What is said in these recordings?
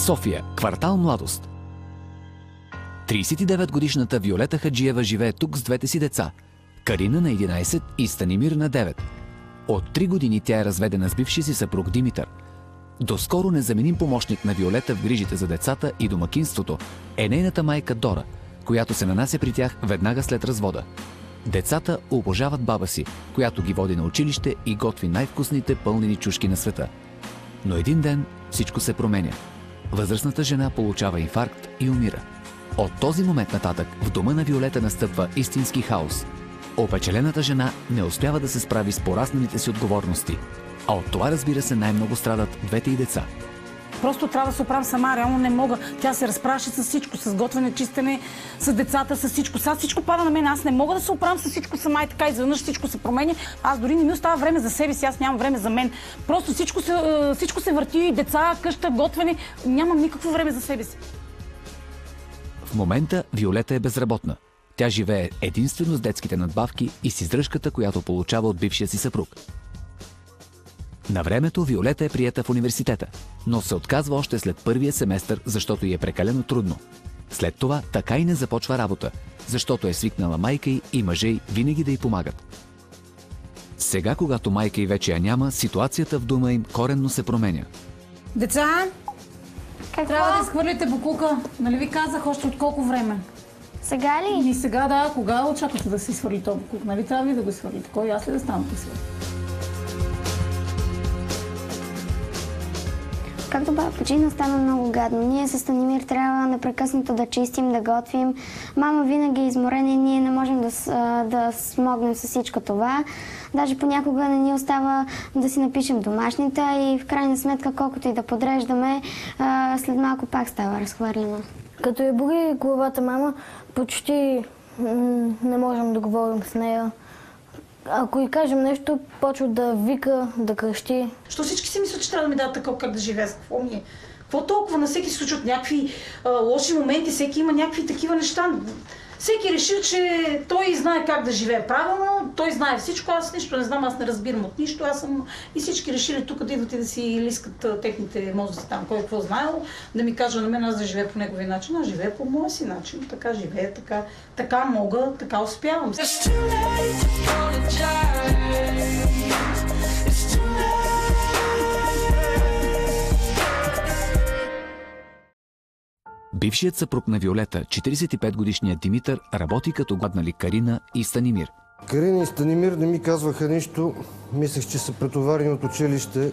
София, квартал Младост. 39-годишната Виолета Хаджиева живее тук с двете си деца – Карина на 11 и Станимир на 9. От 3 години тя е разведена с бившия си съпруг Димитър. Доскоро незаменим помощник на Виолета в грижите за децата и домакинството е нейната майка Дора, която се нанася при тях веднага след развода. Децата обожават баба си, която ги води на училище и готви най-вкусните пълнени чушки на света. Но един ден всичко се променя. Възрастната жена получава инфаркт и умира. От този момент нататък в дома на Виолета настъпва истински хаос. Опечалената жена не успява да се справи с порасналите си отговорности. А от това, разбира се, най-много страдат двете й деца. Просто трябва да се оправя сама, реално не мога. Тя се разпраше с всичко, с готвене, чистене, с децата, с всичко. Сега всичко пада на мен, аз не мога да се оправям с всичко сама и така изведнъж всичко се променя. Аз дори не ми остава време за себе си, аз нямам време за мен. Просто всичко се върти, деца, къща, готвене, нямам никакво време за себе си. В момента Виолета е безработна. Тя живее единствено с детските надбавки и с издръжката, която получава от бившия си съпруг. На времето Виолета е приета в университета, но се отказва още след първия семестър, защото й е прекалено трудно. След това така и не започва работа, защото е свикнала майка й и мъже й винаги да й помагат. Сега, когато майка й вече я няма, ситуацията в дома им коренно се променя. Деца, трябва да изхвърлите букука. Нали ви казах още от колко време? Сега ли? И сега, да. Кога очаквате да се изхвърли този букук? Нали трябва ви да го изхвърлите? Кой аз ли да стана по сега? Както баба почина, стана много гадно. Ние с Станимир трябва непрекъснато да чистим, да готвим. Мама винаги е изморена и ние не можем да смогнем с всичко това. Даже понякога не ни остава да си напишем домашните и в крайна сметка, колкото и да подреждаме, след малко пак става разхвърлена. Като я боли главата мама, почти не можем да говорим с нея. Ако й кажем нещо, почва да вика, да крещи. Що всички си мислят, че трябва да ми дадат такова как да живея? С какво ми е? Какво толкова? На всеки се случват някакви лоши моменти, всеки има някакви такива неща. Всеки реши, че той знае как да живее правилно, той знае всичко, аз нищо не знам, аз не разбирам от нищо, аз съм... И всички решили тук да идват и да си лискат техните мозъци там, кой какво знаел, да ми кажа на мен аз да живея по неговия начин, аз живея по моя си начин, така живея, така мога, така успявам. Бившият съпруг на Виолета, 45-годишният Димитър, работи като гладнали Карина и Станимир. Карина и Станимир не ми казваха нищо. Мислех, че са претоварени от училище,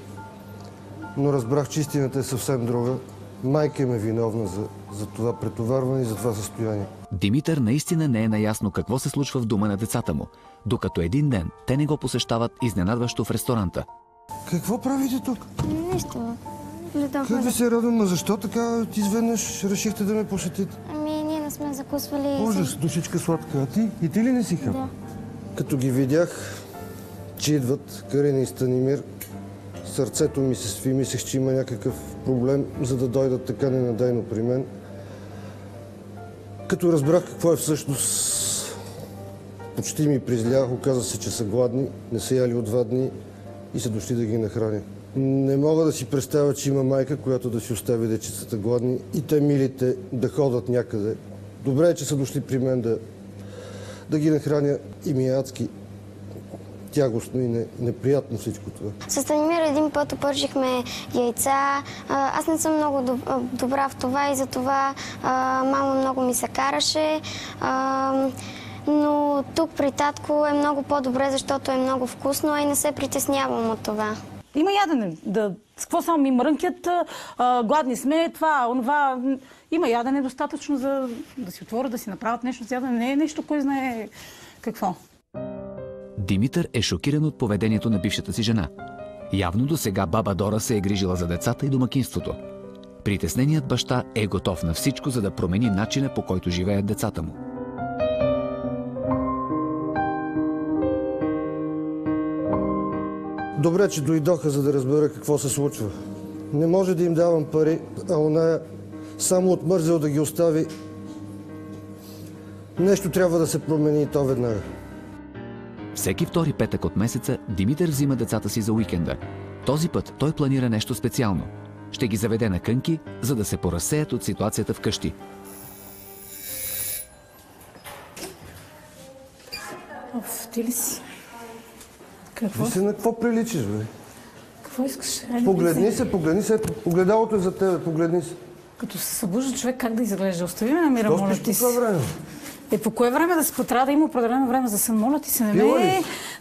но разбрах, че истината е съвсем друга. Майка им е виновна за това претоварване и за това състояние. Димитър наистина не е наясно какво се случва в дома на децата му, докато един ден те не го посещават изненадващо в ресторанта. Какво правите тук? Нищо. Как ви се радвам, а защо така изведнъж решихте да ме посетите? Ами, ние не сме закусвали. Ужас, душичка сладка. А ти? И ти ли не си хап? Да. Като ги видях, че идват Карина и Станимир, сърцето ми се сви, мислех, че има някакъв проблем, за да дойдат така ненадейно при мен. Като разбрах какво е всъщност, почти ми призлях, оказа се, че са гладни, не са яли от 2 дни и са дошли да ги нахраня. Не мога да си представя, че има майка, която да си остави дечицата гладни и те милите да ходят някъде. Добре е, че са дошли при мен да ги нахраня и ми е адски тягостно и неприятно всичко това. С Станимир един път опържихме яйца. Аз не съм много добра в това и за това мама много ми се караше. Но тук при татко е много по-добре, защото е много вкусно, и не се притеснявам от това. Има ядене. С какво само ми мрънкят, гладни сме, това, онова. Има ядене достатъчно за да си отворят, да си направят нещо с ядене. Не е нещо, кой знае какво. Димитър е шокиран от поведението на бившата си жена. Явно до сега баба Дора се е грижила за децата и домакинството. Притесненият баща е готов на всичко, за да промени начина, по който живеят децата му. Добре, че дойдоха, за да разбера какво се случва. Не може да им давам пари, а оная само отмързел да ги остави. Нещо трябва да се промени и то веднага. Всеки втори петък от месеца Димитър взима децата си за уикенда. Този път той планира нещо специално. ще ги заведе на кънки, за да се поразсеят от ситуацията вкъщи. Ти ли си? Какво? Ви се на какво приличаш, бе? Какво искаш? Погледни се, огледалото е за тебе, погледни се. Като се събужда човек, как да изглежда? Остави ме на мира, моля ти се. По това време? По кое време да спа? Трябва да има определено време за сън. Моля ти се,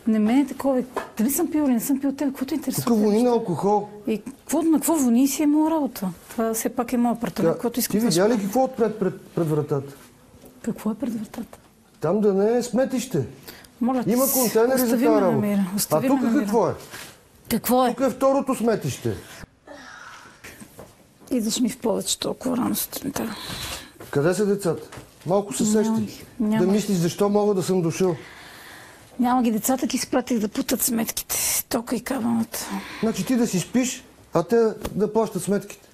не ме е такова. Дали съм пил или не съм пил тебе? Какво те интересува? Тук вони на алкохол. И на какво вони си е моя работа? Това все пак е моя апартамент, каквото искам. Ти видя ли какво отпред пред вратата? Какво е пред вратата? Там да не е сметище. Моля ти Има контейнери за тази работа. А тук какво е? Какво е? Тук е второто сметище. Идваш ми в повече толкова рано сутринта. Къде са децата? Малко се сещи. Няма. Да мислиш защо мога да съм дошъл. Няма ги децата, ти спратих да путат сметките. Тока и кабелната. Значи ти да си спиш, а те да плащат сметките.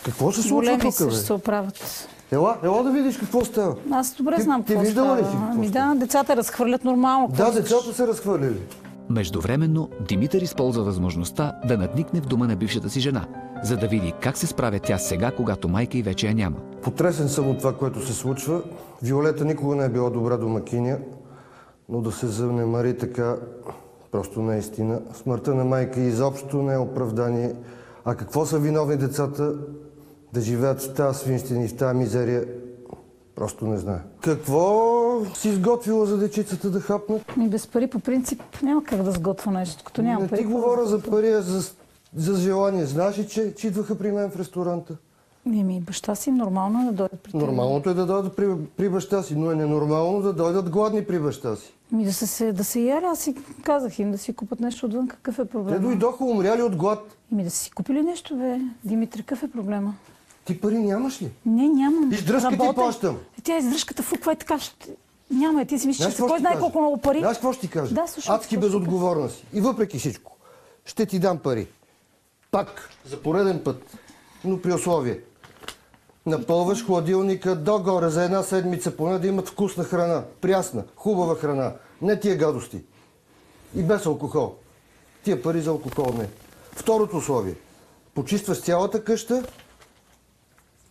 Какво се случва Големи тук, бе? ще се оправят. Ела да видиш какво става. Аз добре знам какво Ти виждала ли става. си какво Ами става? да, децата разхвърлят нормално. Да, децата се разхвърляли. Междувременно Димитър използва възможността да надникне в дома на бившата си жена, за да види как се справя тя сега, когато майка й вече я няма. Потресен съм от това, което се случва. Виолета никога не е била добра домакиня, но да се занемари така, просто наистина. Смъртта на майка изобщо не е оправдание. А какво са виновни децата да живеят в тази свинщина и в тази мизерия? Просто не знае. Какво си изготвила за дечицата да хапнат? Без пари по принцип няма как да сготвя нещо, като няма Не пари. ти говоря за пари, а за желание. Знаеш ли, че идваха при мен в ресторанта? Баща си нормално е да дойде при теб. Нормалното е да дойдат при баща си, но е ненормално да дойдат гладни при баща си. Да се яли, аз си казах им да си купат нещо отвън, какъв е Те проблема? дойдоха умряли от глад. Да си купили нещо, бе. Димитри, какъв е проблема? Ти пари нямаш ли? Не, нямам. Издръжка ти плащам. Тя издръжката фуква е така. Няма, ти си мислиш, че Знаеш кой знае колко много пари. Знаеш какво ще ти кажа? Да, слушай. Адски безотговорна си. И въпреки всичко, ще ти дам пари. Пак, за пореден път, но при условие. Напълваш хладилника догоре за една седмица, поне да имат вкусна храна, прясна, хубава храна, не тия гадости. И без алкохол. Тия пари за алкохол не. Второто условие. Почистваш цялата къща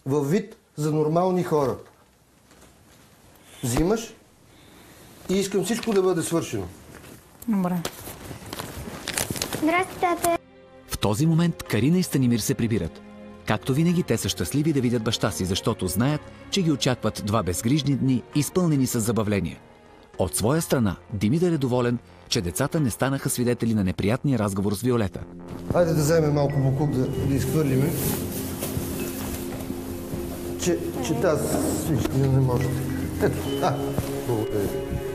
във вид за нормални хора. Взимаш и искам всичко да бъде свършено. Добре. Здрасти, тате! В този момент Карина и Станимир се прибират. Както винаги, те са щастливи да видят баща си, защото знаят, че ги очакват 2 безгрижни дни, изпълнени с забавление. От своя страна, Димитър е доволен, че децата не станаха свидетели на неприятния разговор с Виолета. Хайде да вземем малко буклук да изхвърлиме. Че тази свищина не може. Ето, благодаря.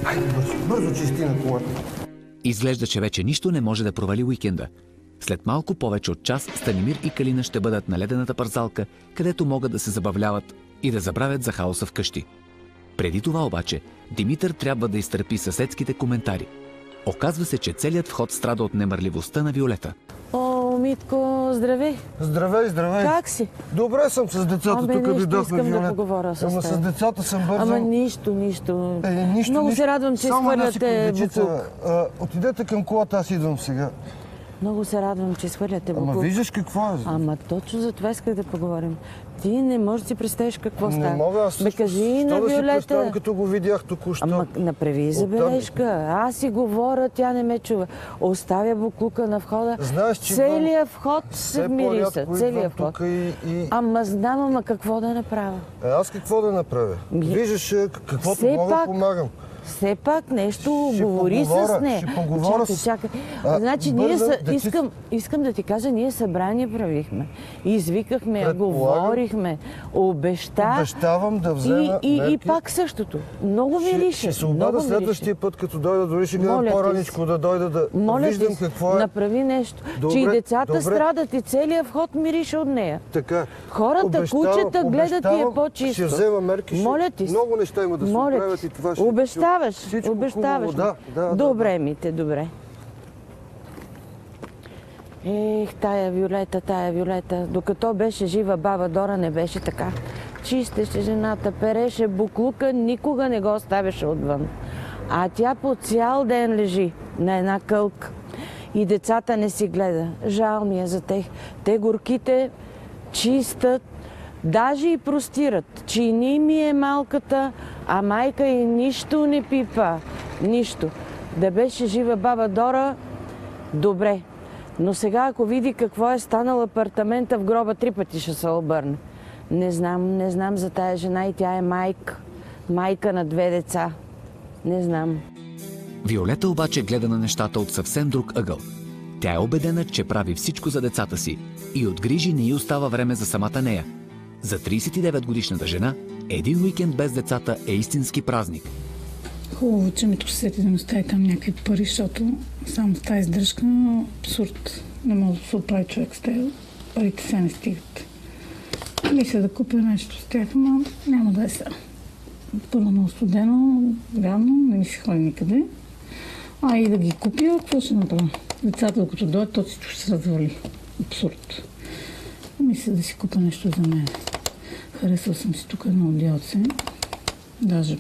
Хайде бързо чисти на колата. Изглежда, че вече нищо не може да провали уикенда. След малко повече от час Станимир и Калина ще бъдат на ледената парзалка, където могат да се забавляват и да забравят за хаоса вкъщи. Преди това обаче, Димитър трябва да изтърпи съседските коментари. Оказва се, че целият вход страда от немърливостта на Виолета. О, Митко, здравей! Здравей! Как си? Добре съм с децата, тук дойдохме, искам Виолета. да поговоря с теб. Ама с децата съм бързал. Ама нищо. Нищо. Много се радвам, че изхвърляте буклук. Отидете към колата, аз идвам сега. Много се радвам, че изхвърляте буклук. Ама виждаш какво е? Ама точно за това исках да поговорим. Ти не можеш да си представиш какво става. Не мога, аз Бе, кажи на да си Виолета. представям, като го видях току-що. Ама направи забележка. Аз си говоря, тя не ме чува. Оставя буклука на входа. Знаеш, че целият вход се мириса. Целият вход. Ама знам, какво да направя. Аз какво да направя? Виждаш, каквото мога, помагам. Все пак нещо Ще говори с нея. Ще поговоря Чакай. Значи, искам да ти кажа, ние събрание правихме. Извикахме, говорихме, обещавам да взема мерки. И пак същото. Много мирише. Ще се обада следващия път, като дойда, дори ще гледам по-раничко да дойда да виждам какво е. Направи нещо. Че и децата страдат и целият вход мирише от нея. Така. Хората, кучета гледат и е по-чисто. Ще взема мерки. Много неща има да се оправят и това ще... Обещаваш. Да. Добре, Мите, добре. Ех, тая Виолета. Докато беше жива баба Дора, не беше така. Чистеше жената, переше буклука, никога не го оставяше отвън. А тя по цял ден лежи на една кълка. и децата не си гледа. Жал ми е за тях. Те горките чистат, даже и простират. Чини ми е малката, а майка и нищо не пипа. Нищо. Да беше жива баба Дора, добре. Но сега, ако види какво е станал апартамента в гроба, 3 пъти ще се обърне. Не знам за тая жена и тя е майка на 2 деца. Не знам. Виолета обаче гледа на нещата от съвсем друг ъгъл. Тя е убедена, че прави всичко за децата си и от грижи не й остава време за самата нея. За 39-годишната жена, един уикенд без децата е истински празник. Хубаво, че ми тук се сети да ми остави там някакви пари, защото само с тази издръжка абсурд. Не може да се оправи човек с тези. Парите се не стигат. Мисля да купя нещо с тях, но няма да е сега. Първо много студено, реално, не ми се ходи никъде. А и да ги купя, какво ще направя? Децата, докато дойдат, то всичко ще се развали. Абсурд. Мисля да си купя нещо за мен. Харесала съм си тук едно одеялце. Даже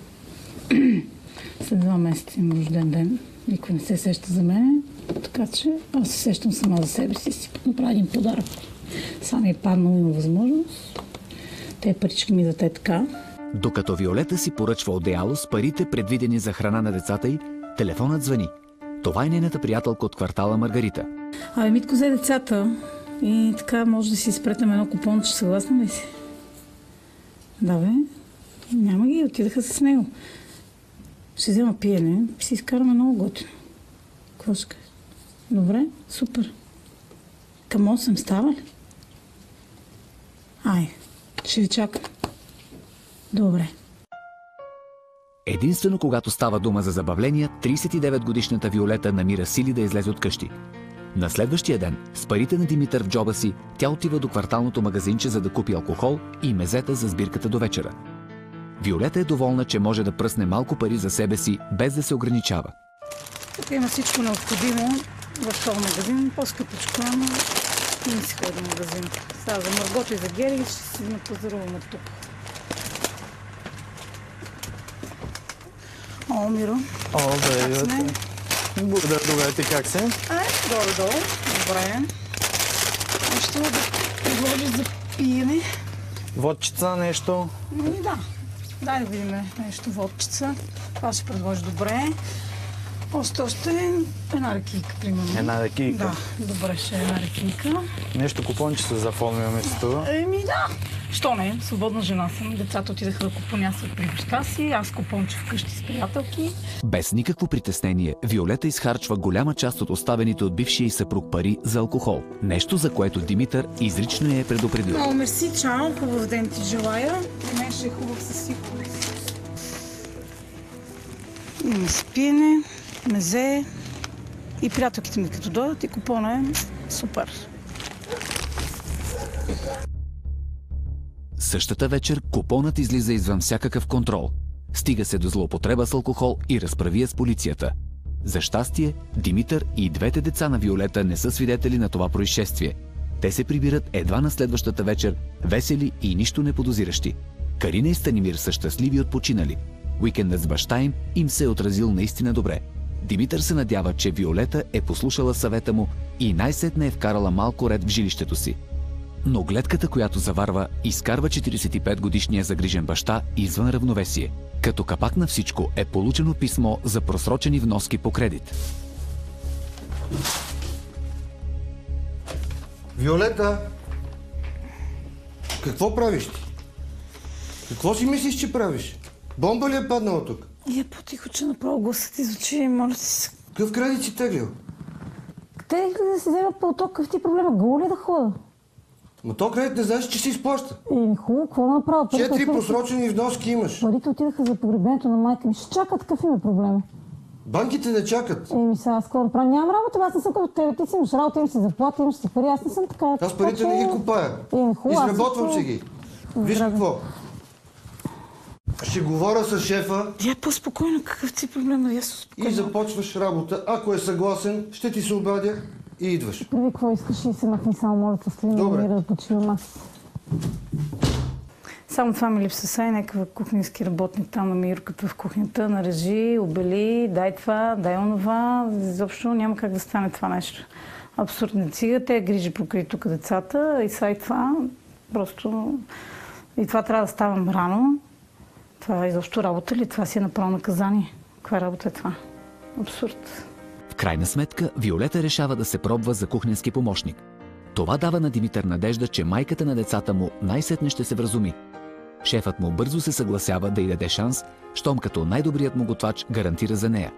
след 2 месеца имам рожден ден. Никой не се сеща за мен. Така че аз се сещам сама за себе си. Си направя един подарък. Сам е паднал, има възможност. Те парички ми дадат така. Докато Виолета си поръчва одеяло с парите, предвидени за храна на децата й, телефонът звъни. Това е нейната приятелка от квартала Маргарита. Абе, Митко взе децата и така може да си изпретнем едно купонче. Съгласна ли си? Да, бе. Няма ги, отидаха с него. Ще взема пиене и си изкараме много готино. Какво ще кажеш? Добре, супер. Към 8 става ли? Ай, ще ви чакам. Добре. Единствено когато става дума за забавления, 39-годишната Виолета намира сили да излезе от къщи. На следващия ден, с парите на Димитър в джоба си, тя отива до кварталното магазинче, за да купи алкохол и мезета за сбирката до вечера. Виолета е доволна, че може да пръсне малко пари за себе си, без да се ограничава. Тук има всичко необходимо в този магазин. По-скъпочко, но не ми си ходи до магазин. Сега за Маргото и за Гери ще си напазарувам от тук. О, Миро. О, здравейте. Благодаря, добре, ти как си? Долу-долу. Добре. Нещо да предложиш за пиене? Водчица, нещо? Да. Дай да видим нещо водчица. Това ще предложи добре. Още една ракийка, примерно. Една ракийка? Да, добре, ще е една ракийка. Нещо купонче се заформяме с това. Да. Що не? Свободна жена съм. Децата отидаха да купонясват при баща си. Аз купонче вкъщи с приятелки. Без никакво притеснение, Виолета изхарчва голяма част от оставените от бившия й съпруг пари за алкохол. Нещо, за което Димитър изрично я е предупредил. Много мерси, чао. Хубав ден ти желая. Мен ще е хубав със сигурност. Има спиене, мезе и приятелките ми като дойдат и купона е супер. Същата вечер купонът излиза извън всякакъв контрол. Стига се до злоупотреба с алкохол и разправия с полицията. За щастие, Димитър и 2 деца на Виолета не са свидетели на това происшествие. Те се прибират едва на следващата вечер, весели и нищо не подозиращи. Карина и Станимир са щастливи от починали. Уикендът с баща им се е отразил наистина добре. Димитър се надява, че Виолета е послушала съвета му и най-сетне е вкарала малко ред в жилището си. Но гледката, която заварва, изкарва 45-годишния загрижен баща извън равновесие. Като капак на всичко е получено писмо за просрочени вноски по кредит. Виолета! Какво правиш ти? Какво си мислиш, че правиш? Бомба ли е паднала тук? И е по-тихо, че направо гласът ти звучи, моля си. Какъв кредит си теглил? Те да се взема по-ток, какъв ти проблема? Голо ли да хода? Но то кредит не знаеш, че си изплаща. Хубаво, какво да направя? 4 просрочени вноски имаш. Парите отидаха за погребението на майка ми. Ще чакат, какъв им е проблема? Банките не чакат. Сега скоро правя. Нямам работа, аз не съм като тебе. Ти си имаш работа, имаш си заплата, имаш си пари. Аз не съм така. Аз парите не ги купая. Изработвам си ги. Виж какво. Ще говоря с шефа. Я по-спокойно, какъв ти проблем? И започваш работа. Ако е съгласен, ще ти се обадя и идваш. Прави, какво искаш и се махни само, моля, постели на мира да почивам аз. само това ми липсва. Сега някакъв кухненски работник там на мирката в кухнята, нарежи, обели, дай това, дай онова. Изобщо няма как да стане това нещо. Абсурдни цига, те грижи покри тук децата и сега и това. Просто и това трябва да ставам рано. Това е изобщо работа ли? Това си е направо наказание. Каква работа е това? Абсурд. В крайна сметка, Виолета решава да се пробва за кухненски помощник. Това дава на Димитър надежда, че майката на децата му най-сетне ще се вразуми. Шефът му бързо се съгласява да й даде шанс, щом като най-добрият му готвач гарантира за нея.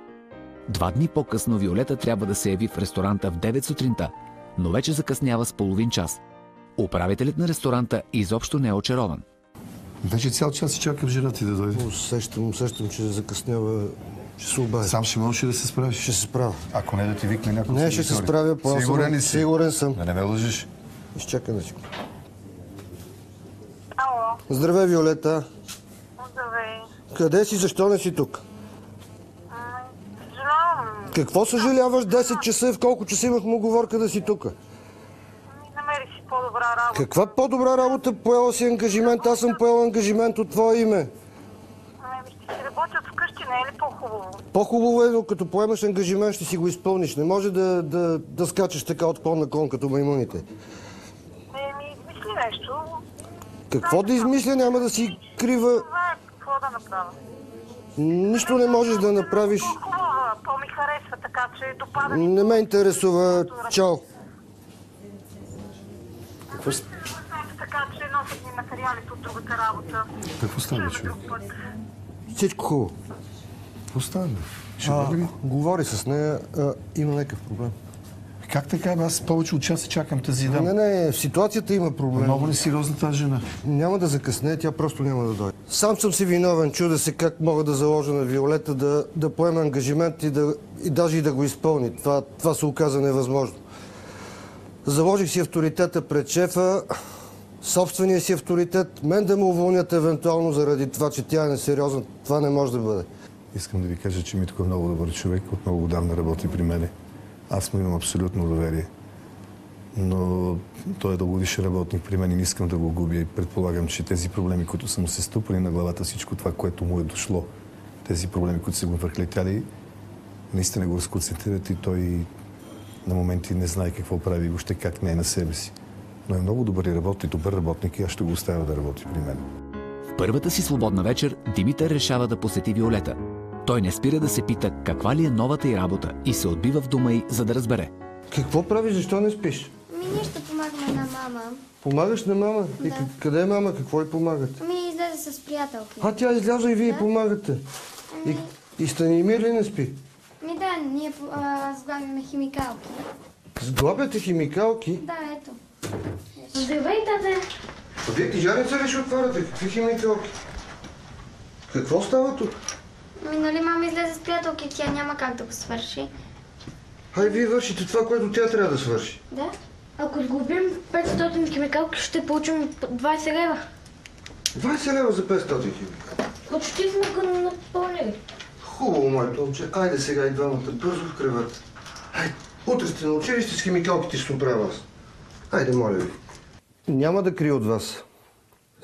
2 дни по-късно Виолета трябва да се яви в ресторанта в 9 сутринта, но вече закъснява с половин час. Управителят на ресторанта изобщо не е очарован. Вече цял час си чакам жена ти да дойде. Усещам, че закъснява. Ще се обадя. Сам ще можеш ли да се справиш? Ще се справя. Ако не да ти викне някой. Не, ще се справя. Сигурен ли си? Сигурен съм. Да не ме лъжиш. Изчакай да си. Ало. Здравей, Виолета. Здравей. Къде си? Защо не си тук? Съжалявам. Какво съжаляваш? 10 часа, в колко часа имахме уговорка да си тук? Намерих си по-добра работа. Каква по-добра работа? Поела си ангажимент, аз съм поел ангажимент от твое име. Ще си работят вкъщи, не е ли по-хубаво? По-хубаво е, но като поемаш ангажимент, ще си го изпълниш. Не може да скачаш така от клон на клон, като маймуните. Измисли нещо. Какво да измисля? Няма да си крива. Какво да направя? Нищо не можеш да направиш. По-хубава, по-ми харесва, така че допада ми. Не ме интересува. Чао. Така че носят ми материалите от другата работа. Какво става, човек? Всичко хубаво. Какво става? Ще бъде ли? Говори с нея. Има някакъв проблем. Как така? Аз повече от час се чакам тази дама. Не, в ситуацията има проблем. Много ли сериозна тази жена? Няма да закъсне, тя просто няма да дойде. Сам съм си виновен, чудя се как мога да заложа на Виолета да поема ангажимент и даже и да го изпълни. Това се оказа невъзможно. Заложих си авторитета пред шефа, собствения си авторитет, мен да му уволнят евентуално заради това, че тя е несериозна. Това не може да бъде. Искам да ви кажа, че Митко е много добър човек, от много отдавна работи при мене. Аз му имам абсолютно доверие. Но той е дългогодишен работник при мен и не искам да го губя. И предполагам, че тези проблеми, които са му се ступали на главата, всичко това, което му е дошло, тези проблеми, които са го върхлетяли, наистина го разконцентрират и той на моменти не знае какво прави и въобще как не е на себе си. Но е много добър работник и аз ще го оставя да работи при мен. В първата си свободна вечер Димитър решава да посети Виолета. Той не спира да се пита каква ли е новата й работа и се отбива в дома й, за да разбере. Какво правиш? Защо не спиш? Ние ще помагаме на мама. Помагаш на мама? Да. И къде е мама? Какво й помагате? Излезе с приятелки. Тя изляза и вие помагате. И Станимир ли не спи? Да, ние сглавяме химикалки. Сглобяте химикалки? Да, ето. Здравей, тате! Вие книжарница ли ще отваряте? Какви химикалки? Какво става тук? Нали мама излезе с приятелки, тя няма как да го свърши. Вие вършите това, което тя трябва да свърши. Да? Ако сглобим 500 химикалки, ще получим 20 лева. 20 лева за 500 химикалки. Почти сме го напълнили. Хубаво, моето момче. Айде сега и двамата бързо в кревата. Айде, утре сте на училище с химикалките, ще оправя аз. Айде, моля ви. Няма да крия от вас.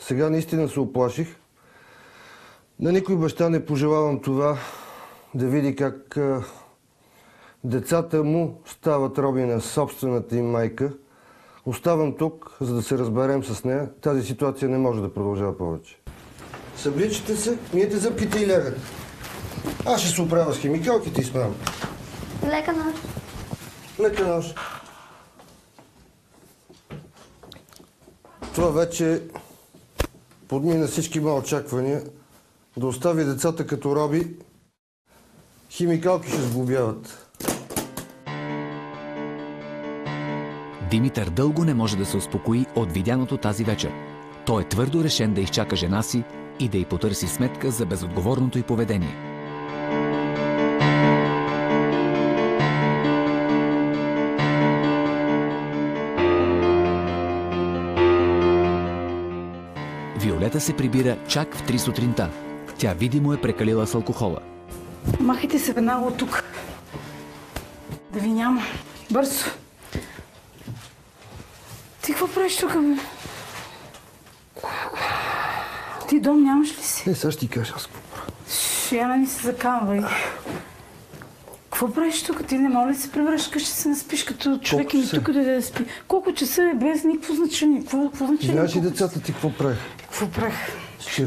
Сега наистина се оплаших. На никой баща не пожелавам това, да види как децата му стават роби на собствената им майка. Оставам тук, за да се разберем с нея. Тази ситуация не може да продължава повече. Събличате се, миете зъбките и лягате. Аз ще се оправя с химикалките и с мама. Лека нощ. Лека нощ. Това вече подмина всички мои очаквания. Да остави децата като роби, химикалки ще сглобяват. Димитър дълго не може да се успокои от видяното тази вечер. Той е твърдо решен да изчака жена си и да й потърси сметка за безотговорното й поведение. Виолета се прибира чак в 3 сутринта. Тя видимо е прекалила с алкохола. Махайте се веднага от тук. Да ви няма. Бързо. Ти какво правиш тук? Ти дом нямаш ли си? Сега ще ти кажа аз какво правя. Яна ми се закамвай. Какво правиш тук? Ти не моля ли се превръщаш къщи се наспиш като човек и тук да спи? Колко часа е без никакво значение? Какво значение? Знаеш ли децата ти какво правих? Какво правих?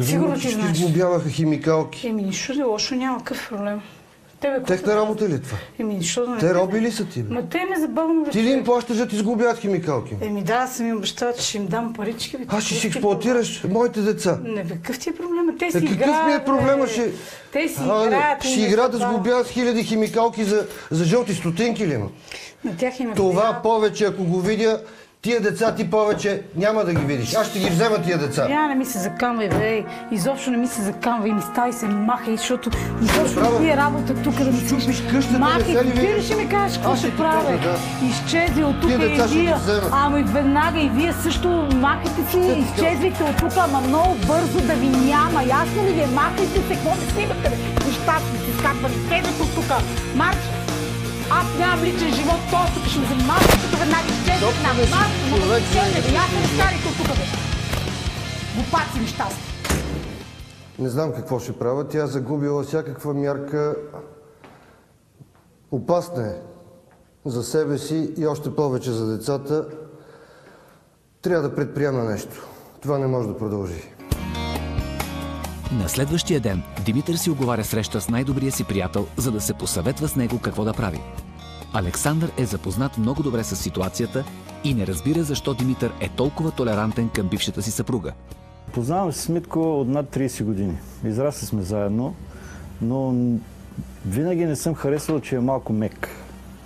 Сигурно ти знаеш. Изглобяваха химикалки. Нищо ли лошо, няма какъв проблем. Техна работа ли е това? Нищо да не. Те роби ли са ти? Ма те ме забавно. Ти ли им плащаш да ти изглобяват химикалки? Да, аз съм им обещала, че ще им дам парички. Аз ще си експлоатираш моите деца. Не, какъв ти е проблема? Те си играят. Какъв ми е проблема? Те си играят. Ще играят да сглобяват хиляди химикалки за жълти стотинки ли има? На тях им е това повече, ако го видя, тия деца ти повече няма да ги видиш. Аз ще ги взема тия деца. Не ми се закамвай, бе. Изобщо не ми се закамвай и ми ставай се махай, защото изобщо ти е работа тук да ми слушаш. Махай, ти ли ще ми кажеш какво ще правя? Изчезли от тук и вие. Ама и веднага и вие също махайте си, изчезвайте от тук, ама много бързо да ви няма. Ясно ли ви? Махайте се, какво ми снимате, бе? Нещастници, скапвали, изчезвайте от тук. Марш! Аз нямам личен живот, тук ще ме занимавам, тук веднага изчезвате на марш, но да изчезвате, аз не старите от тук, бе. Глупаци нещастни. Не знам какво ще правя, тя загубила всякаква мярка. Опасна е за себе си и още повече за децата. Трябва да предприема нещо. Това не може да продължи. На следващия ден Димитър си оговаря среща с най-добрия си приятел, за да се посъветва с него какво да прави. Александър е запознат много добре с ситуацията и не разбира защо Димитър е толкова толерантен към бившата си съпруга. Познавам се с Митко от над 30 години. Израсли сме заедно, но винаги не съм харесвал, че е малко мек.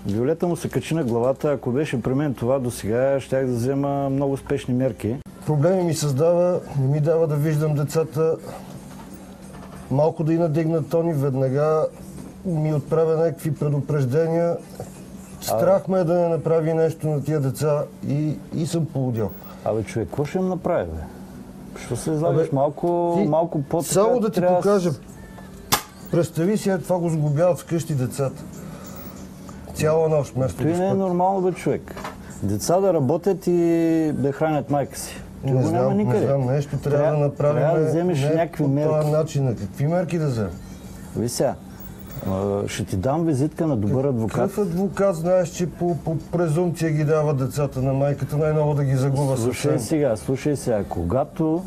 Виолета му се качи на главата. Ако беше при мен това досега, щях да взема много спешни мерки. Проблеми ми създава, не ми дава да виждам децата. Малко да и надигна тони, веднага ми отправя някакви предупреждения. Страх ме е да не направи нещо на тия деца и съм полудял. Абе, човек, какво ще им направи, бе? Що се излагаш малко по-така? Само да ти покажа. Представи си, това го сглобяват вкъщи децата. Цяла нощ вместо това не е нормално, бе, човек. Деца да работят и да хранят майка си. Не знам, нещо трябва да направим. Трябва да вземеш някакви мерки. По този начин. Какви мерки да вземем? Виж сега, ще ти дам визитка на добър адвокат. Какъв адвокат? Знаеш, че по презумпция ги дава децата на майката, най-ново да ги загуба съвсем. Слушай сега. Когато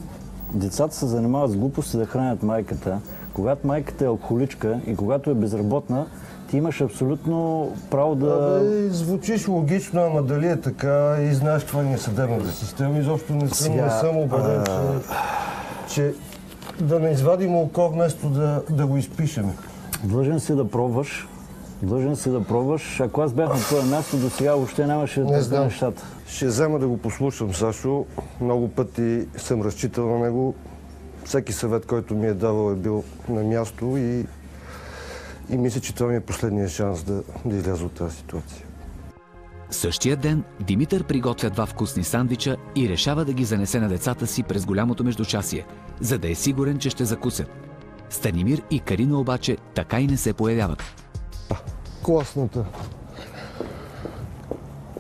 децата се занимават с глупости да хранят майката, когато майката е алкохоличка и когато е безработна, ти имаш абсолютно право да... Звучиш логично, ама дали е така и знаеш каква ни е съдебната система. Изобщо не съм убеден, че да не извадим око вместо да го изпишем. Длъжен си да пробваш. Ако аз бях на твое място, до сега въобще нямаше да знам нещата. Ще взема да го послушам, Сашо. Много пъти съм разчитал на него. Всеки съвет, който ми е давал, е бил на място и мисля, че това ми е последния шанс да изляза от тази ситуация. Същия ден Димитър приготвя 2 вкусни сандвича и решава да ги занесе на децата си през голямото междучасие, за да е сигурен, че ще закусят. Станимир и Карина обаче така и не се появяват. Класната.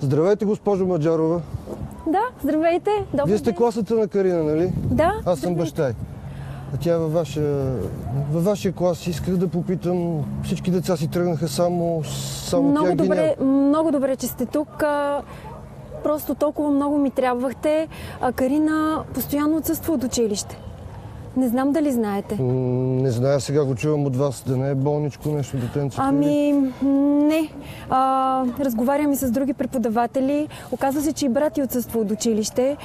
Здравейте, госпожо Маджарова. Да, здравейте. Добър Вие сте класната на Карина, нали? Да. Аз съм баща й. А тя е във вашия клас. Исках да попитам, всички деца си тръгнаха само тя ги няма. Много добре, че сте тук. Просто толкова много ми трябвахте. Карина постоянно отсъства от училище. Не знам дали знаете. Не зная, сега го чувам от вас. Да не е болничко нещо, детенцето? Не. Разговарям и с други преподаватели. Оказва се, че и брат ѝ отсъства от училище.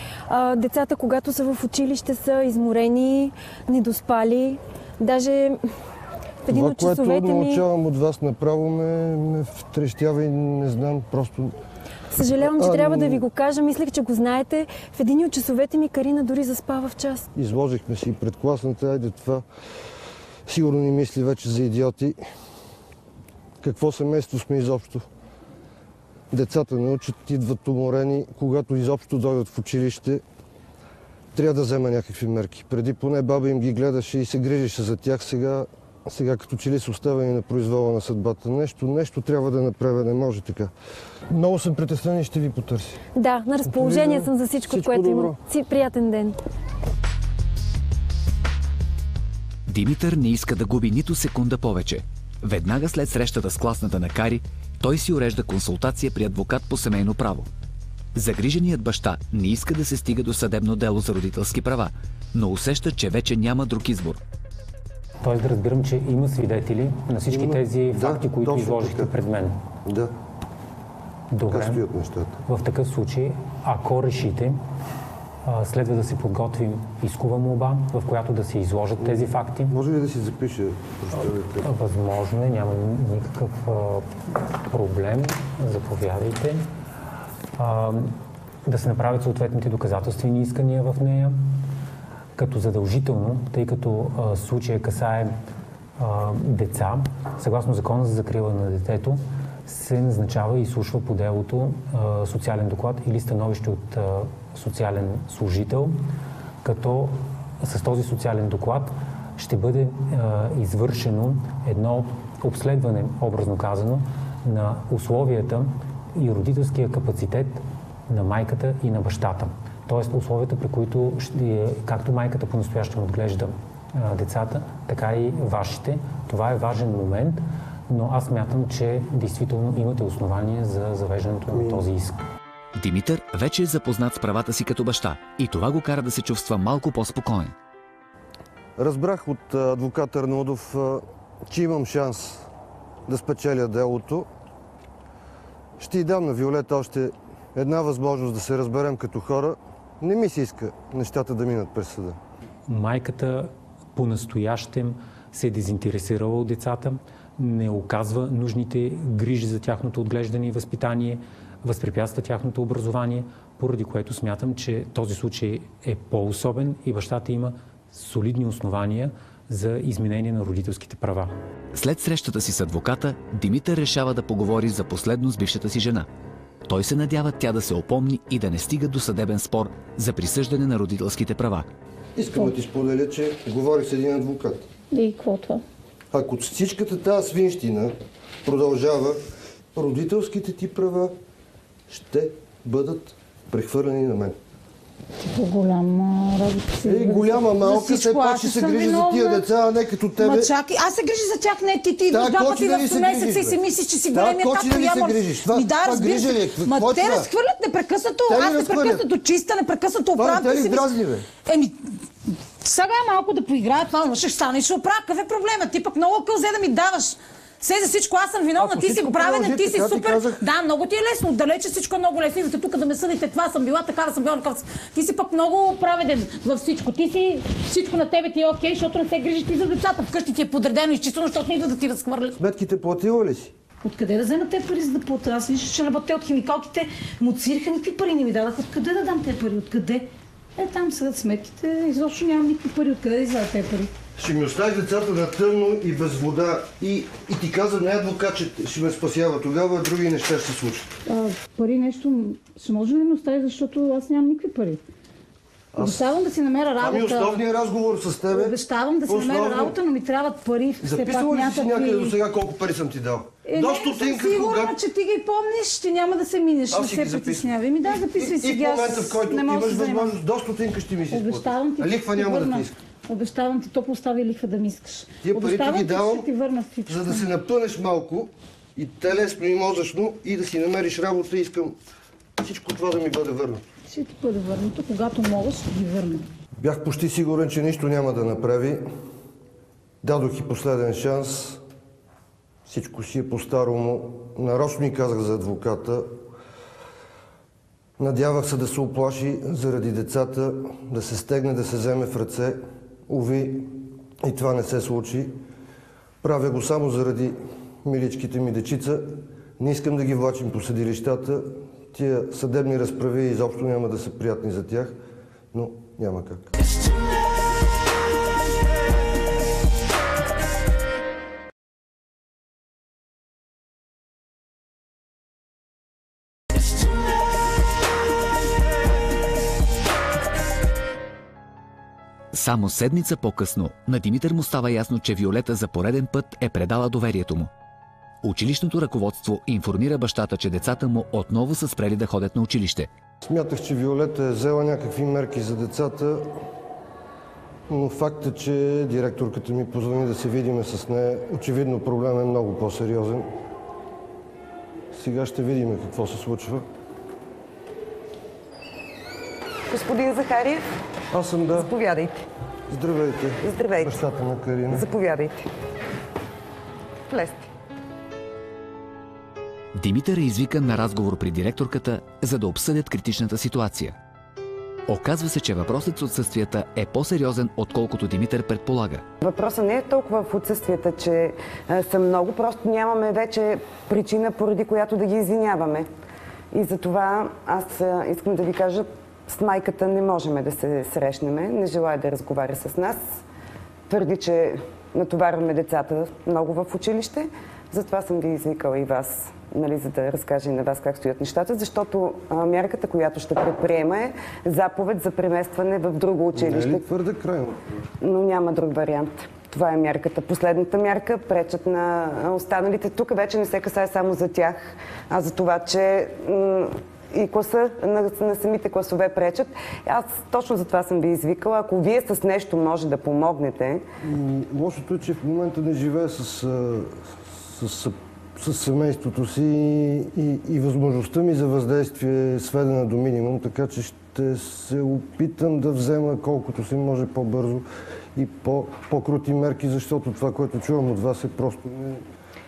Децата, когато са в училище, са изморени, недоспали. Даже в един от часовете ми... Това, което научавам от вас направо, ме втрещява и не знам, просто... Съжалявам, че трябва да ви го кажа. Мислех, че го знаете. В един от часовете ми Карина дори заспава в час. Изложихме си пред класната. Айде това. Сигурно ни мисли вече за идиоти. Какво семейство сме изобщо? Децата не учат, идват уморени. Когато изобщо дойдат в училище, трябва да взема някакви мерки. Преди поне баба им ги гледаше и се грижеше за тях. Сега като че ли са оставени на произвола на съдбата. Нещо трябва да направя, не може така. Много съм притеснен и ще ви потърся. Да, на разположение съм за всичко, което имам. Приятен ден. Димитър не иска да губи нито секунда повече. Веднага след срещата с класната на Кари, той си урежда консултация при адвокат по семейно право. Загриженият баща не иска да се стига до съдебно дело за родителски права, но усеща, че вече няма друг избор. Тоест да разбирам, че има свидетели на всички тези факти, които изложихте пред мен. Да. Добре. В такъв случай, ако решите, следва да се подготвим искова молба, в която да се изложат тези факти. Може ли да си запише? Възможно е, няма никакъв проблем. Заповядайте. Да се направят съответните доказателствени искания в нея, като задължително, тъй като случая касае деца, съгласно Закона за закрила на детето, се назначава и изслушва по делото социален доклад или становище от социален служител, като с този социален доклад ще бъде извършено едно обследване, образно казано, на условията и родителския капацитет на майката и на бащата. Тоест условията, при които както майката по-настоящем отглежда децата, така и вашите. Това е важен момент, но аз смятам, че действително имате основания за завеждането на този иск. Димитър вече е запознат с правата си като баща и това го кара да се чувства малко по-спокоен. Разбрах от адвокат Арнаудов, че имам шанс да спечеля делото. Ще й дам на Виолета още една възможност да се разберем като хора. Не ми се иска нещата да минат през съда. Майката по-настоящем се е дезинтересирала от децата, не оказва нужните грижи за тяхното отглеждане и възпитание, възпрепятства тяхното образование, поради което смятам, че този случай е по-особен и бащата има солидни основания за изменение на родителските права. След срещата си с адвоката, Димитър решава да поговори за последно с бившата си жена. Той се надява тя да се опомни и да не стига до съдебен спор за присъждане на родителските права. Искам да ти споделя, че говорих с един адвокат. И какво това? Ако всичката тази свинщина продължава, родителските ти права ще бъдат прехвърлени на мен. По-голяма работа си. Голяма, малка, все пак ще се грижи за тия деца, а не като тебе. Ма чакай, аз се грижи за тях, не ти идваш два пъти в месеца и си мислиш, че си големия както я Ми да, разбира се. Ма те разхвърлят непрекъснато, аз непрекъснато чиста, непрекъснато оправям. Това не те ли дразни, бе? Сега малко да поиграя това, но ще стане и ще оправя. Какъв е проблема? Ти пък много кълзе да ми даваш. Все за всичко аз съм виновна, ти си праведен, ти си супер. Да, много ти е лесно, отдалече всичко е много лесно. Идвате тук да ме съдите, това съм била, такава съм била, такава. Ти си пък много праведен във всичко. Ти си всичко на тебе ти е окей, защото не се грижиш ти за децата. Вкъщи ти е подредено, изчислено, защото не идва да ти разхвърлят. Сметките платила ли си? Откъде да взема те пари, за да платя? Аз нищо ще работя от химикалките. Муцираха, никакви пари не ми дадаха. Откъде да дам те пари? Откъде? Там съдат сметките, изобщо нямам никакви пари. Откъде да извадя те пари? Ще ми остави децата на тъмно и без вода. И ти каза не адвокат, че ще ме спасява. Тогава други неща ще се случат. Пари нещо ще може ли да ми остави, защото аз нямам никакви пари. Обещавам да си намеря работа. Това ми е основният разговор с теб. Обещавам да си намеря работа, но ми трябват пари. Записвала ли си някъде до сега колко пари съм ти дал? Не съм сигурна, че ти ги помниш, че няма да се минеш. Аз си ги записвам. Да, записвай си. И в момента, в който имаш възможност, до стотинка ще ми си изплати. Лихва няма да ти иска. Обещавам ти, топло остави лихва да ми искаш. Тия парите ги давам, за да се напънеш малко и телесно и мозъчно и да си намериш работа. Искам всичко това да ми бъде върнато. Ще ти бъде върнато, когато мога, ще ги върна. Бях почти сигурен, че нищо няма да направи. Дадох и последен шанс. Всичко си е по-старому. Нарочно ми казах за адвоката. Надявах се да се оплаши заради децата, да се стегне, да се вземе в ръце. Уви, и това не се случи. Правя го само заради миличките ми дечица. Не искам да ги влачим по съдилищата. Тия съдебни разправи изобщо няма да са приятни за тях, но няма как. Само седмица по-късно на Димитър му става ясно, че Виолета за пореден път е предала доверието му. Училищното ръководство информира бащата, че децата му отново са спрели да ходят на училище. Смятах, че Виолета е взела някакви мерки за децата. но факт е, че директорката ми позвони да се видим с нея. Очевидно проблем е много по-сериозен. Сега ще видим какво се случва. Господин Захариев? Аз съм, да. Заповядайте. Здравейте. Здравейте. Бащата на Карина. Заповядайте. Влезте. Димитър е извикан на разговор при директорката, за да обсъдят критичната ситуация. Оказва се, че въпросът с отсъствията е по-сериозен, отколкото Димитър предполага. Въпросът не е толкова в отсъствията, че са много, просто нямаме вече причина, поради която да ги извиняваме. И затова аз искам да ви кажа, с майката не можем да се срещнем, не желая да разговаря с нас. Твърди, че натоварваме децата много в училище, затова съм ви извикала и вас, нали, за да разкажа и на вас как стоят нещата, защото мярката, която ще предприема е заповед за преместване в друго училище. Не е ли твърде крайно? Но няма друг вариант. Това е мярката. Последната мярка пречат на останалите. Тук вече не се касае само за тях, а за това, че и класа на самите класове пречат. Аз точно за това съм ви извикала. Ако вие с нещо може да помогнете... Лошото е, че в момента не живее с семейството си и възможността ми за въздействие е сведена до минимум, така че ще се опитам да взема колкото се може по-бързо и по-крути мерки, защото това, което чувам от вас е просто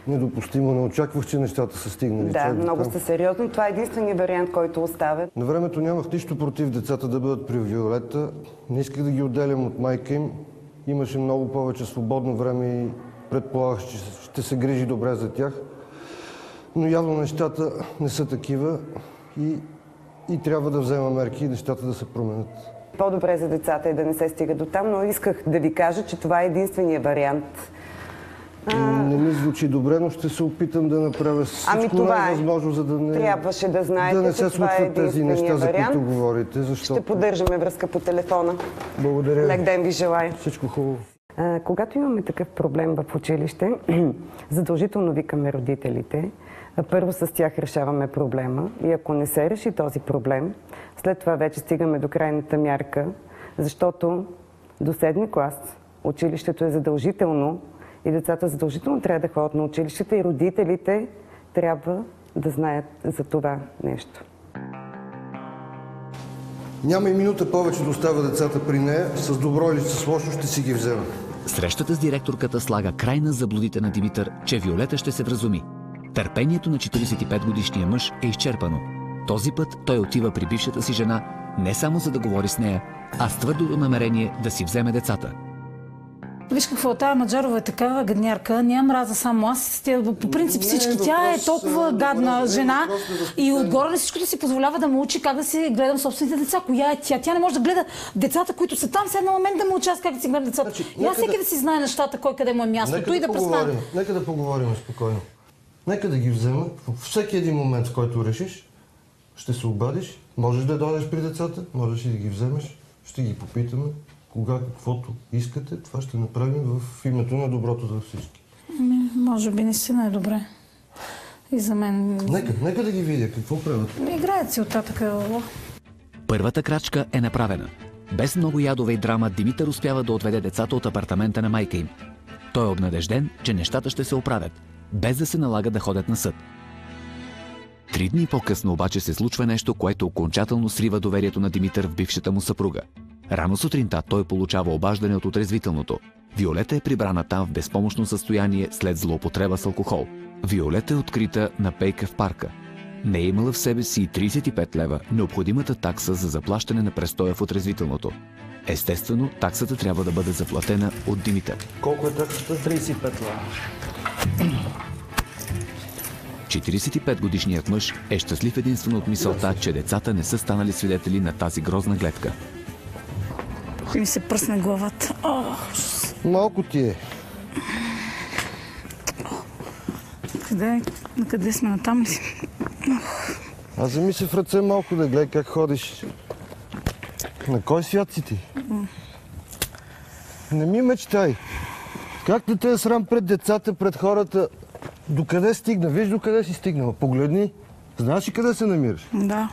недопустимо. Не очаквах, че нещата са стигнали. Да, много сте сериозни. Това е единственият вариант, който оставя. На времето нямах нищо против децата да бъдат при Виолета. Не исках да ги отделям от майка им. Имаше много повече свободно време и предполагах, че ще се грижи добре за тях. Но явно нещата не са такива и трябва да взема мерки и нещата да се променят. По-добре за децата е да не се стига до там, но исках да ви кажа, че това е единственият вариант. Не ми звучи добре, но ще се опитам да направя всичко възможно, за да не... Трябваше да знаете, че това е единственият за вариант. които говорите, защото... Ще поддържаме връзка по телефона. Благодаря. Лек ден ви желая. Всичко хубаво. Когато имаме такъв проблем в училище, задължително викаме родителите. Първо с тях решаваме проблема и ако не се реши този проблем, след това вече стигаме до крайната мярка, защото до 7-ми клас училището е задължително и децата задължително трябва да ходят на училището и родителите трябва да знаят за това нещо. Няма и минута повече да оставя децата при нея. С добро или с лошо ще си ги взема. Срещата с директорката слага край на заблудите на Димитър, че Виолета ще се вразуми. Търпението на 45-годишния мъж е изчерпано. Този път той отива при бившата си жена не само за да говори с нея, а с твърдото намерение да си вземе децата. Виж какво, тая Маджарова е такава гаднярка, нямам раза само аз, по принцип всички. Тя е толкова гадна жена и отгоре на всичкото си позволява да ме учи как да си гледам собствените деца. Коя е тя? Тя не може да гледа децата, които са там, седнала мен да ме учи аз как да си гледам децата. И аз всеки да си знае нещата, кой къде му е мястото и да престане. Нека да поговорим спокойно. Нека да ги взема. Всеки един момент, в който решиш, ще се обадиш. Можеш да дойдеш при децата, можеш и да ги вземеш. Ще ги попитаме. Кога, каквото искате, това ще направим в името на доброто за всички. Може би наистина е добре. И за мен... Нека да ги видя. Какво правят? Играят си оттатък. Първата крачка е направена. Без много ядове и драма Димитър успява да отведе децата от апартамента на майка им. Той е обнадежден, че нещата ще се оправят, без да се налага да ходят на съд. 3 дни по-късно обаче се случва нещо, което окончателно срива доверието на Димитър в бившата му съпруга. Рано сутринта той получава обаждане от отрезвителното. Виолета е прибрана там в безпомощно състояние след злоупотреба с алкохол. Виолета е открита на пейка в парка. Не е имала в себе си 35 лева, необходимата такса за заплащане на престоя в отрезвителното. Естествено, таксата трябва да бъде заплатена от Димитър. Колко е таксата? 35 лева. 45-годишният мъж е щастлив единствено от мисълта, че децата не са станали свидетели на тази грозна гледка. Ми се пръсне главата. Малко ти е. Накъде сме? Натам ли си? Аз вземи се в ръце малко да гледай как ходиш. На кой свят си ти? Не ми мечтай. Как не те е срам пред децата, пред хората? Докъде стигна? Виж докъде си стигнала. Погледни. Знаеш ли къде се намираш? Да.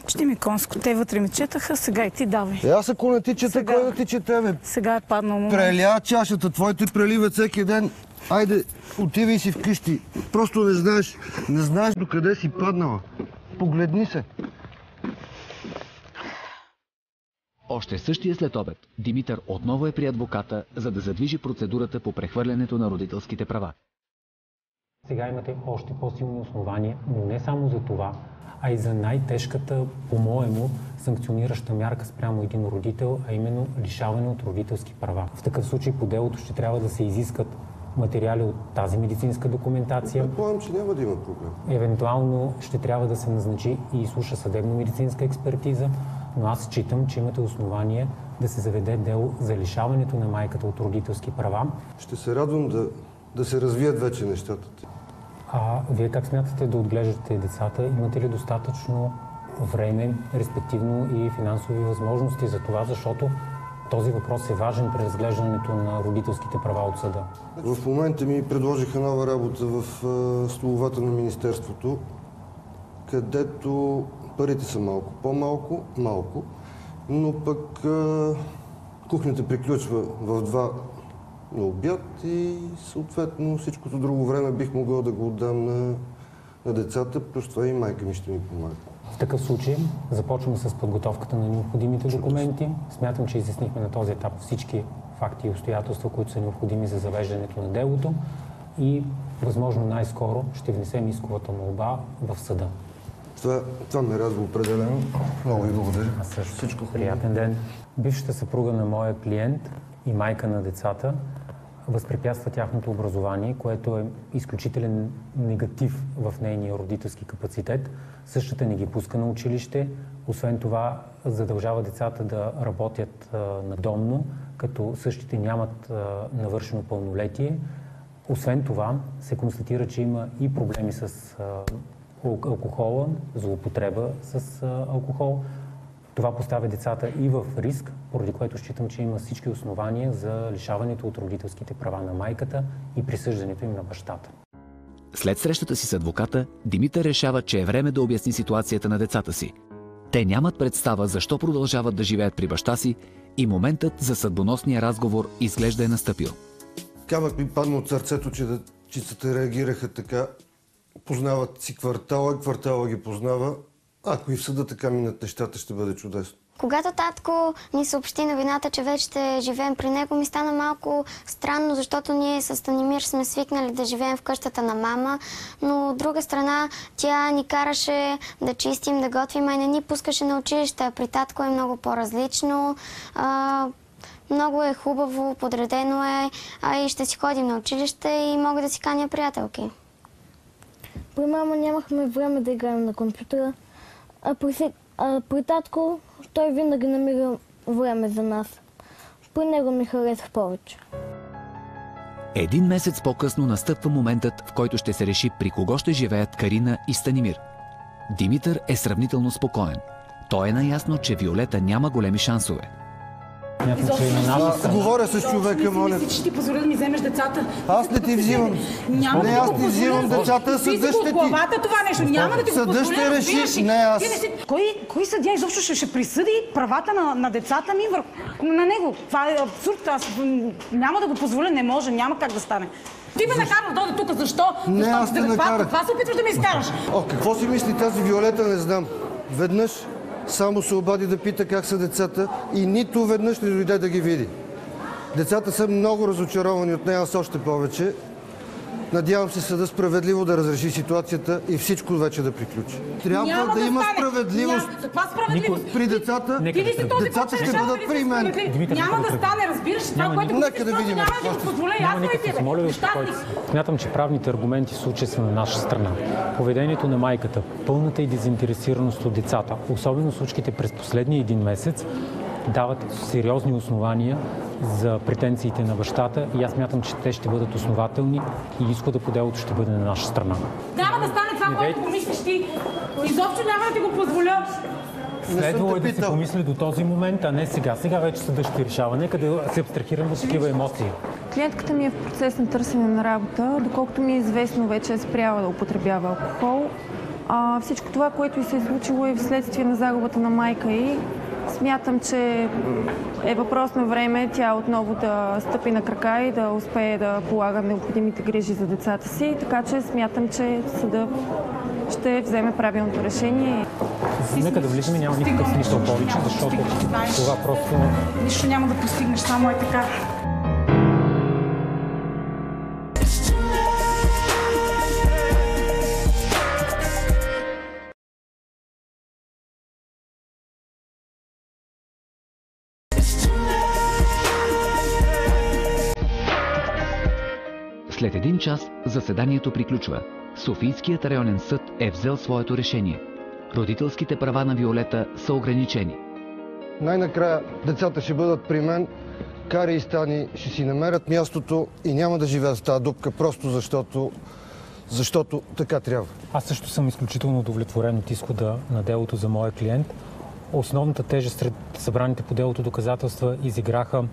Чети ми конско. Те вътре ми четаха, сега и ти давай. Аз ако не ти чета, кой да ти чете, бе? Сега е паднал момент. Преля чашата, твоите преливат всеки ден. Айде, отивай си вкъщи. Просто не знаеш докъде си паднала. Погледни се. Още същия след обед Димитър отново е при адвоката, за да задвижи процедурата по прехвърлянето на родителските права. Сега имате още по-силно основание, но не само за това, а и за най-тежката, по-моему, санкционираща мярка спрямо един родител, а именно лишаване от родителски права. В такъв случай по делото ще трябва да се изискат материали от тази медицинска документация. Предполагам, че няма да има проблем. Евентуално ще трябва да се назначи и изслуша съдебно-медицинска експертиза, но аз считам, че имате основание да се заведе дело за лишаването на майката от родителски права. Ще се радвам да се развият вече нещата. А вие как смятате да отглеждате децата? Имате ли достатъчно време, респективно и финансови възможности за това, защото този въпрос е важен при разглеждането на родителските права от съда? В момента ми предложиха нова работа в столовата на Министерството, където парите са малко по-малко, но пък кухнята приключва в 2 на обяд и съответно всичкото друго време бих могъл да го отдам на децата, плюс това и майка ми ще ми помага. В такъв случай започваме с подготовката на необходимите документи. Смятам, че изяснихме на този етап всички факти и обстоятелства, които са необходими за завеждането на делото и възможно най-скоро ще внесем исковата молба в съда. Това ме радва определено. Много ви благодаря. А също всичко приятен ден. Бившата съпруга на моя клиент и майка на децата възпрепятства тяхното образование, което е изключителен негатив в нейния родителски капацитет. Същата не ги пуска на училище. Освен това, задължава децата да работят надомно, като същите нямат навършено пълнолетие. Освен това, се констатира, че има и проблеми с алкохола, злоупотреба с алкохол. Това поставя децата и в риск, поради което считам, че има всички основания за лишаването от родителските права на майката и присъждането им на бащата. След срещата си с адвоката, Димитър решава, че е време да обясни ситуацията на децата си. Те нямат представа защо продължават да живеят при баща си и моментът за съдбоносния разговор изглежда е настъпил. Камък ми падна от сърцето, че дечицата реагираха така. Познават си квартала и квартала ги познава. Ако и в съда така минат нещата, ще бъде чудесно. Когато татко ни съобщи новината, че вече ще живеем при него, ми стана малко странно, защото ние с Станимир сме свикнали да живеем в къщата на мама, но от друга страна тя ни караше да чистим, да готвим, а не ни пускаше на училище. При татко е много по-различно. Много е хубаво, подредено е, и ще си ходим на училище и мога да си каня приятелки. При мама нямахме време да играем на компютъра, а при татко той винаги намира време за нас. При него ми харесва повече. 1 месец по-късно настъпва моментът, в който ще се реши при кого ще живеят Карина и Станимир. Димитър е сравнително спокоен. Той е наясно, че Виолета няма големи шансове. Говоря с човека, моля. Ще ти позволя да ми вземеш децата. Аз не ти взимам. Не, аз ти взимам децата, съдът ще ти. Това нещо няма да ти го позволя. Съдът ще реши, не аз. Кой съдия изобщо ще присъди правата на децата ми на него? Това е абсурд. Аз няма да го позволя, не може, няма как да стане. Ти ме накараш да дойде тук, защо? Не, аз те накарах. Това се опитваш да ме изкараш. Какво си мисли тази Виолета, не знам. Веднъж само се обади да пита как са децата и нито веднъж не дойде да ги види. Децата са много разочаровани от нея, аз още повече. Надявам се съда справедливо да разреши ситуацията и всичко вече да приключи. Трябва да има справедливост. Каква справедливост? При децата, децата ще бъдат при мен. Няма да стане, разбираш това, което нека да видим. Няма да го позволя, ясно и ти. Смятам, че правните аргументи в случая са на наша страна. Поведението на майката, пълната и дезинтересираност от децата, особено случките през последния 1 месец, дават сериозни основания за претенциите на бащата и аз смятам, че те ще бъдат основателни и изхода по делото ще бъде на наша страна. Няма да стане това, което помислиш ти. Изобщо няма да ти го позволя. Следвало е да се помисли до този момент, а не сега. Сега вече съдът ще решава. Нека да се абстрахирам от такива емоции. Клиентката ми е в процес на търсене на работа. Доколкото ми е известно, вече е спряла да употребява алкохол. Всичко това, което и се е случило, е вследствие на загубата на майка ѝ. Смятам, че е въпрос на време тя отново да стъпи на крака и да успее да полага необходимите грижи за децата си, така че смятам, че съда ще вземе правилното решение. Нека да влизаме, няма никакъв смисъл повече, защото това просто... Нищо няма да постигнеш, само е така. След 1 час заседанието приключва. Софийският районен съд е взел своето решение. Родителските права на Виолета са ограничени. Най-накрая децата ще бъдат при мен, Кари и Стани ще си намерят мястото и няма да живеят в тази дупка, просто защото така трябва. Аз също съм изключително удовлетворен от изхода на делото за моя клиент. Основната тежест сред събраните по делото доказателства изиграха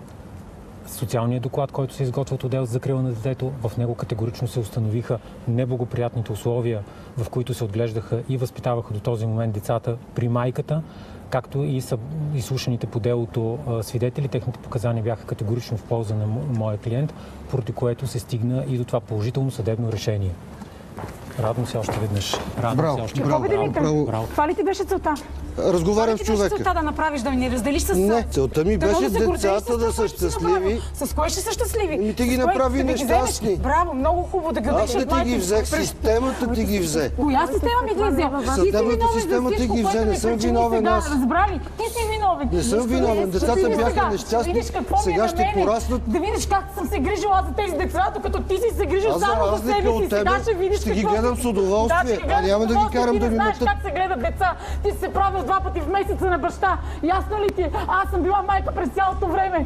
социалния доклад, който се изготвя от отдел за закрила на детето. В него категорично се установиха неблагоприятните условия, в които се отглеждаха и възпитаваха до този момент децата при майката, както и са изслушаните по делото свидетели. Техните показания бяха категорично в полза на моя клиент, поради което се стигна и до това положително съдебно решение. Радвам се още веднъж. Браво. Това ли ти беше целта? Разговарям с човека. Това ли ти беше целта да направиш, да ни разделиш с... Не, целта ми беше децата да са щастливи. С кой ще са щастливи? Ти ги направи нещастни. Браво, много хубаво да аз не ти ги взех, системата ти ги взе. Коя система ми ги взе? Съдебната система ти ги взе, не съм виновен аз. Разбрали? Ти си виновен. Не съм виновен, децата бяха нещастни, сега ще пораснат. Да видиш как съм се грижила за тези деца, докато ти си се грижил само за себе си. Сега ще видиш ще ги гледам с удоволствие, а няма да ги карам да ми метат. Ти не знаеш как се гледат деца. Ти си се правил 2 пъти в месеца на баща. Ясно ли ти? Аз съм била майка през цялото време.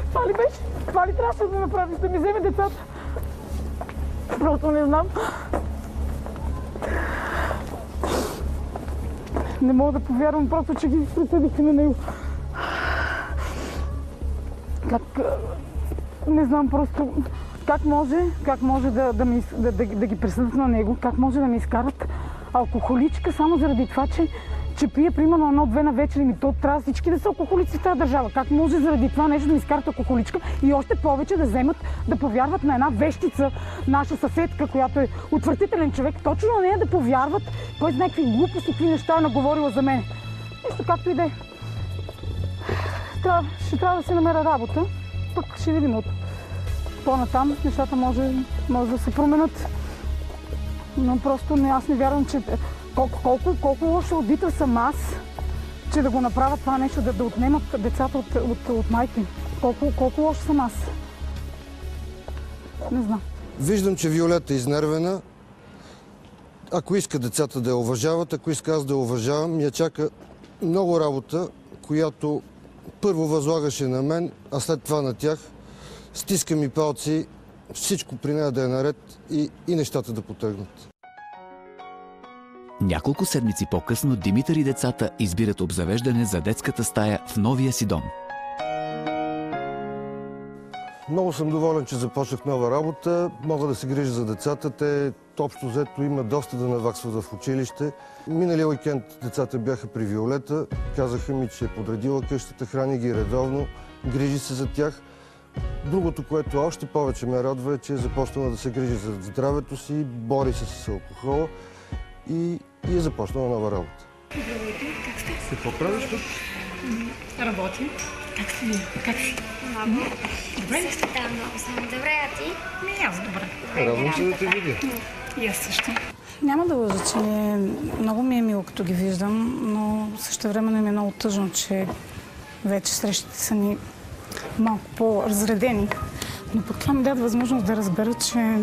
Това ли беше? Това ли трябваше да направиш? Да ми вземе децата? Просто не знам. Не мога да повярвам просто, че ги присъдихте на него. Как... Не знам просто... Как може да ги присъдят на него? Как може да ми изкарат алкохоличка само заради това, че пие примерно 1-2 на вечер и то трябва всички да са алкохолици в тази държава. Как може заради това нещо да ми изкарат алкохоличка и още повече да вземат, да повярват на една вещица, наша съседка, която е отвратителен човек, точно на нея да повярват, кой знае какви глупости, какви неща е наговорила за мен. Нищо както и да е. Ще трябва да си намеря работа, пък ще видим от по-натам. Нещата може да се променят. Но просто аз не вярвам, че колко лош родител съм аз, че да го направят това нещо, да отнемат децата от майка им. Колко лош съм аз. Не знам. Виждам, че Виолета е изнервена. Ако иска децата да я уважават, ако иска аз да я уважавам, я чака много работа, която първо възлагаше на мен, а след това на тях. Стиска ми палци, всичко при нея да е наред и нещата да потръгнат. Няколко седмици по-късно Димитър и децата избират обзавеждане за детската стая в новия си дом. Много съм доволен, че започнах нова работа. Мога да се грижа за децата. Те общо взето има доста да наваксват в училище. Миналия уикенд децата бяха при Виолета. Казаха ми, че е подредила къщата, храни ги редовно, грижи се за тях. Другото, което още повече ме радва, е, че е започнала да се грижи за здравето си, бори се с алкохола и е започнала нова работа. Здравейте, как сте? Какво правиш тук? Работим. Как сте вие? Как си? Много. Добре ли? Да, много съм. Добре, а ти? Не, аз добре. Радвам се да те видя. И аз също. Няма да лъжа, че много ми е мило, като ги виждам, но същевременно ми е много тъжно, че вече срещите са ни малко по-разредени. Но пък това ми даде възможност да разбера, че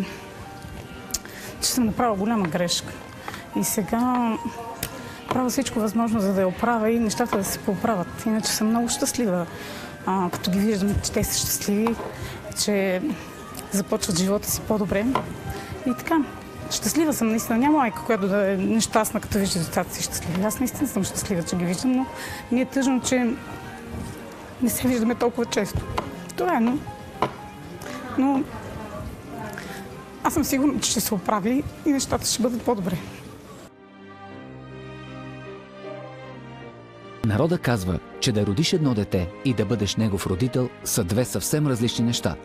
съм направила голяма грешка. И сега правя всичко възможно, за да я оправя и нещата да се поправят. Иначе съм много щастлива, като ги виждам, че те са щастливи, че започват живота си по-добре. И така, щастлива съм наистина. Няма майка, която да е нещастна, като вижда децата си щастливи. Аз наистина съм щастлива, че ги виждам, но ми е тъжно, че не се виждаме толкова често. Това е, но аз съм сигурна, че ще се оправи и нещата ще бъдат по-добре. Народа казва, че да родиш едно дете и да бъдеш негов родител са две съвсем различни неща.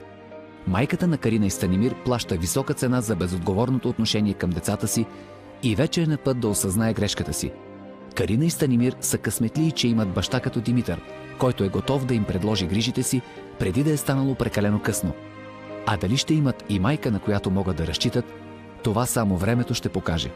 Майката на Карина и Станимир плаща висока цена за безотговорното отношение към децата си и вече е на път да осъзнае грешката си. Карина и Станимир са късметлии, че имат баща като Димитър, който е готов да им предложи грижите си, преди да е станало прекалено късно. А дали ще имат и майка, на която могат да разчитат, това само времето ще покаже.